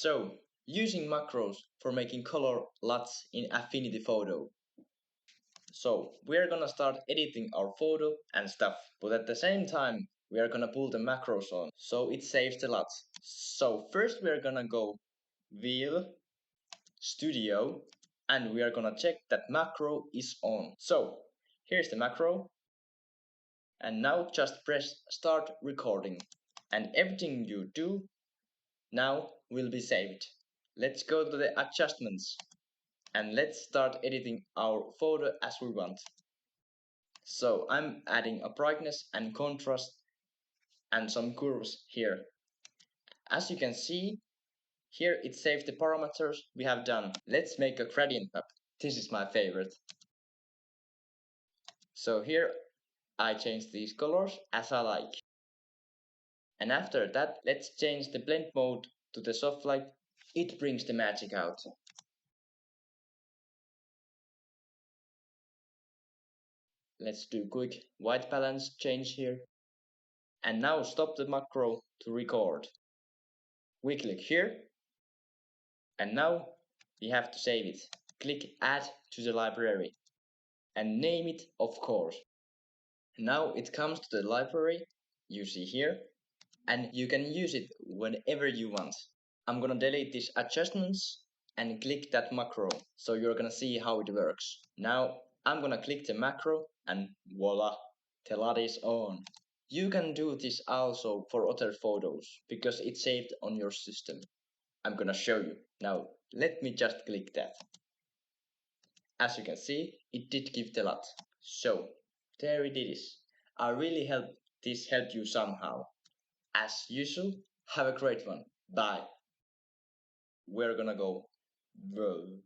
So, using macros for making color LUTs in Affinity Photo. So, we're gonna start editing our photo and stuff, but at the same time, we are gonna pull the macros on, so it saves the LUTs. So, first we are gonna go Wheel, Studio, and we are gonna check that macro is on. So, here's the macro, and now just press start recording, and everything you do now will be saved. Let's go to the adjustments and let's start editing our photo as we want. So I'm adding a brightness and contrast and some curves here. As you can see, here it saved the parameters we have done. Let's make a gradient map. This is my favorite. So here I change these colors as I like. And after that, let's change the blend mode to the soft light. It brings the magic out. Let's do quick white balance change here. And now stop the macro to record. We click here. And now we have to save it. Click add to the library. And name it, of course. Now it comes to the library you see here. And you can use it whenever you want. I'm gonna delete these adjustments and click that macro, so you're gonna see how it works. Now I'm gonna click the macro and voila, the LUT is on. You can do this also for other photos because it's saved on your system. I'm gonna show you. Now let me just click that. As you can see, it did give the LUT. So there it is. I really hope this helped you somehow. As usual, have a great one. Bye. We're gonna go. Bro.